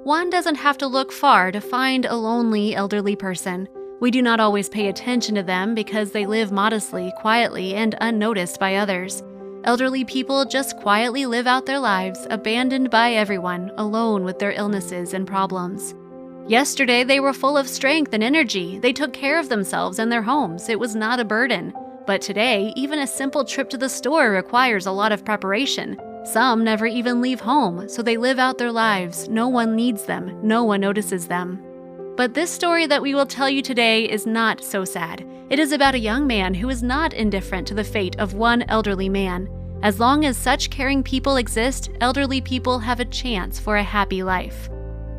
One doesn't have to look far to find a lonely elderly person. We do not always pay attention to them because they live modestly, quietly, and unnoticed by others. Elderly people just quietly live out their lives, abandoned by everyone, alone with their illnesses and problems. Yesterday, they were full of strength and energy. They took care of themselves and their homes. It was not a burden. But today, even a simple trip to the store requires a lot of preparation. Some never even leave home, so they live out their lives. No one needs them. No one notices them. But this story that we will tell you today is not so sad. It is about a young man who is not indifferent to the fate of one elderly man. As long as such caring people exist, elderly people have a chance for a happy life.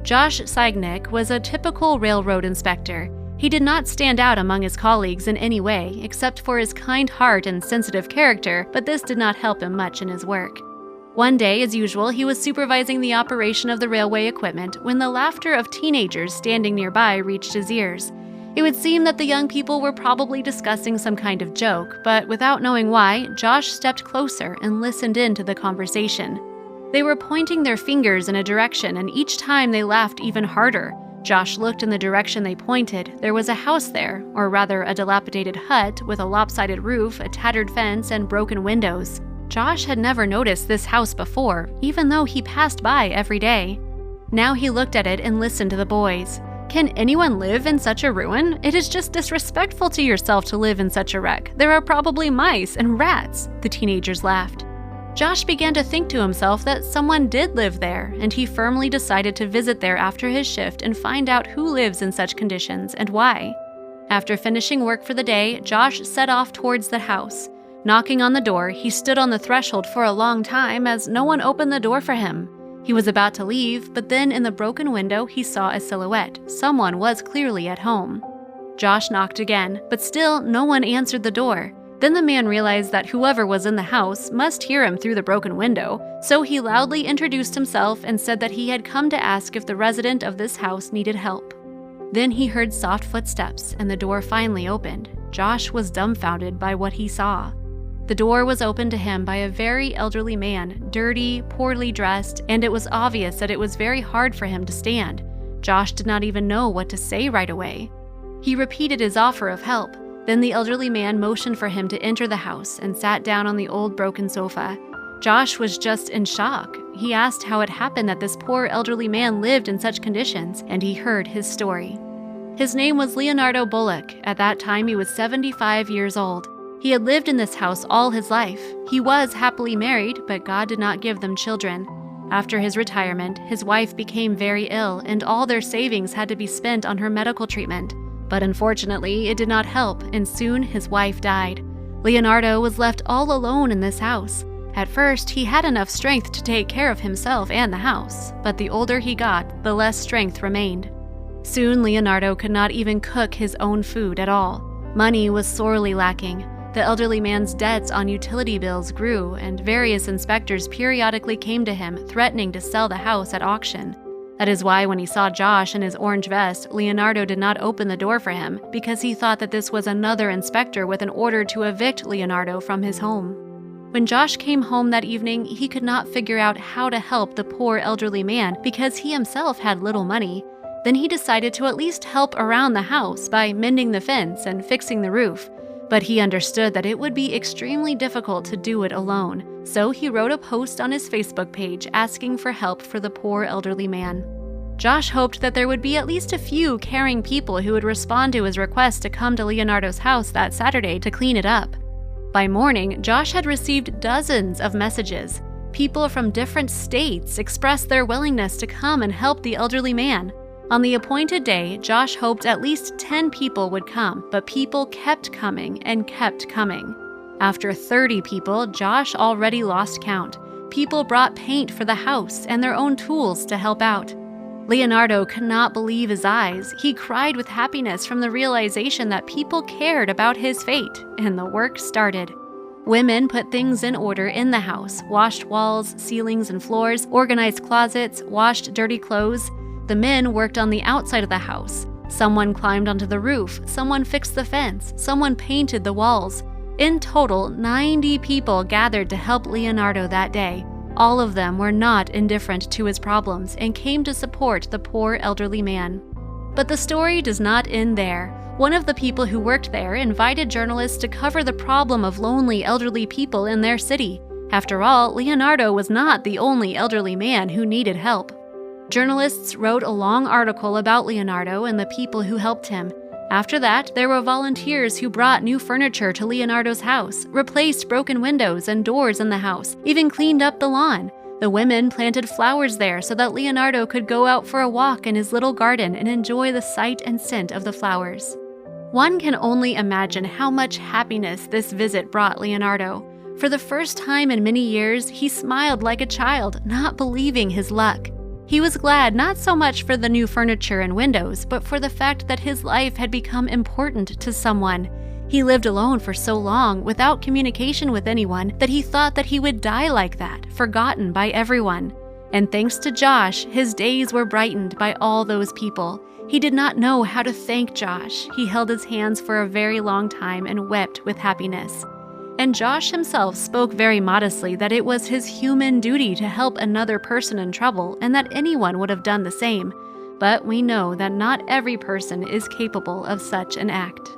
Josh Seignick was a typical railroad inspector. He did not stand out among his colleagues in any way, except for his kind heart and sensitive character, but this did not help him much in his work. One day, as usual, he was supervising the operation of the railway equipment when the laughter of teenagers standing nearby reached his ears. It would seem that the young people were probably discussing some kind of joke, but without knowing why, Josh stepped closer and listened in to the conversation. They were pointing their fingers in a direction, and each time they laughed even harder. Josh looked in the direction they pointed. There was a house there, or rather a dilapidated hut with a lopsided roof, a tattered fence, and broken windows. Josh had never noticed this house before, even though he passed by every day. Now he looked at it and listened to the boys. Can anyone live in such a ruin? It is just disrespectful to yourself to live in such a wreck. There are probably mice and rats, the teenagers laughed. Josh began to think to himself that someone did live there, and he firmly decided to visit there after his shift and find out who lives in such conditions and why. After finishing work for the day, Josh set off towards the house. Knocking on the door, he stood on the threshold for a long time as no one opened the door for him. He was about to leave, but then in the broken window he saw a silhouette. Someone was clearly at home. Josh knocked again, but still no one answered the door. Then the man realized that whoever was in the house must hear him through the broken window, so he loudly introduced himself and said that he had come to ask if the resident of this house needed help. Then he heard soft footsteps and the door finally opened. Josh was dumbfounded by what he saw. The door was opened to him by a very elderly man, dirty, poorly dressed, and it was obvious that it was very hard for him to stand. Josh did not even know what to say right away. He repeated his offer of help. Then the elderly man motioned for him to enter the house and sat down on the old broken sofa. Josh was just in shock. He asked how it happened that this poor elderly man lived in such conditions, and he heard his story. His name was Leonardo Bullock. At that time, he was 75 years old. He had lived in this house all his life. He was happily married, but God did not give them children. After his retirement, his wife became very ill, and all their savings had to be spent on her medical treatment. But unfortunately, it did not help, and soon his wife died. Leonardo was left all alone in this house. At first, he had enough strength to take care of himself and the house, but the older he got, the less strength remained. Soon, Leonardo could not even cook his own food at all. Money was sorely lacking. The elderly man's debts on utility bills grew, and various inspectors periodically came to him, threatening to sell the house at auction. That is why when he saw Josh in his orange vest, Leonardo did not open the door for him, because he thought that this was another inspector with an order to evict Leonardo from his home. When Josh came home that evening, he could not figure out how to help the poor elderly man because he himself had little money. Then he decided to at least help around the house by mending the fence and fixing the roof. But he understood that it would be extremely difficult to do it alone, so he wrote a post on his Facebook page asking for help for the poor elderly man. Josh hoped that there would be at least a few caring people who would respond to his request to come to Leonardo's house that Saturday to clean it up. By morning, Josh had received dozens of messages. People from different states expressed their willingness to come and help the elderly man. On the appointed day, Josh hoped at least 10 people would come, but people kept coming and kept coming. After 30 people, Josh already lost count. People brought paint for the house and their own tools to help out. Leonardo could not believe his eyes. He cried with happiness from the realization that people cared about his fate, and the work started. Women put things in order in the house, washed walls, ceilings, and floors, organized closets, washed dirty clothes. The men worked on the outside of the house. Someone climbed onto the roof, someone fixed the fence, someone painted the walls. In total, 90 people gathered to help Leonardo that day. All of them were not indifferent to his problems and came to support the poor elderly man. But the story does not end there. One of the people who worked there invited journalists to cover the problem of lonely elderly people in their city. After all, Leonardo was not the only elderly man who needed help. Journalists wrote a long article about Leonardo and the people who helped him. After that, there were volunteers who brought new furniture to Leonardo's house, replaced broken windows and doors in the house, even cleaned up the lawn. The women planted flowers there so that Leonardo could go out for a walk in his little garden and enjoy the sight and scent of the flowers. One can only imagine how much happiness this visit brought Leonardo. For the first time in many years, he smiled like a child, not believing his luck. He was glad not so much for the new furniture and windows, but for the fact that his life had become important to someone. He lived alone for so long, without communication with anyone, that he thought that he would die like that, forgotten by everyone. And thanks to Josh, his days were brightened by all those people. He did not know how to thank Josh. He held his hands for a very long time and wept with happiness. And Josh himself spoke very modestly that it was his human duty to help another person in trouble and that anyone would have done the same. But we know that not every person is capable of such an act.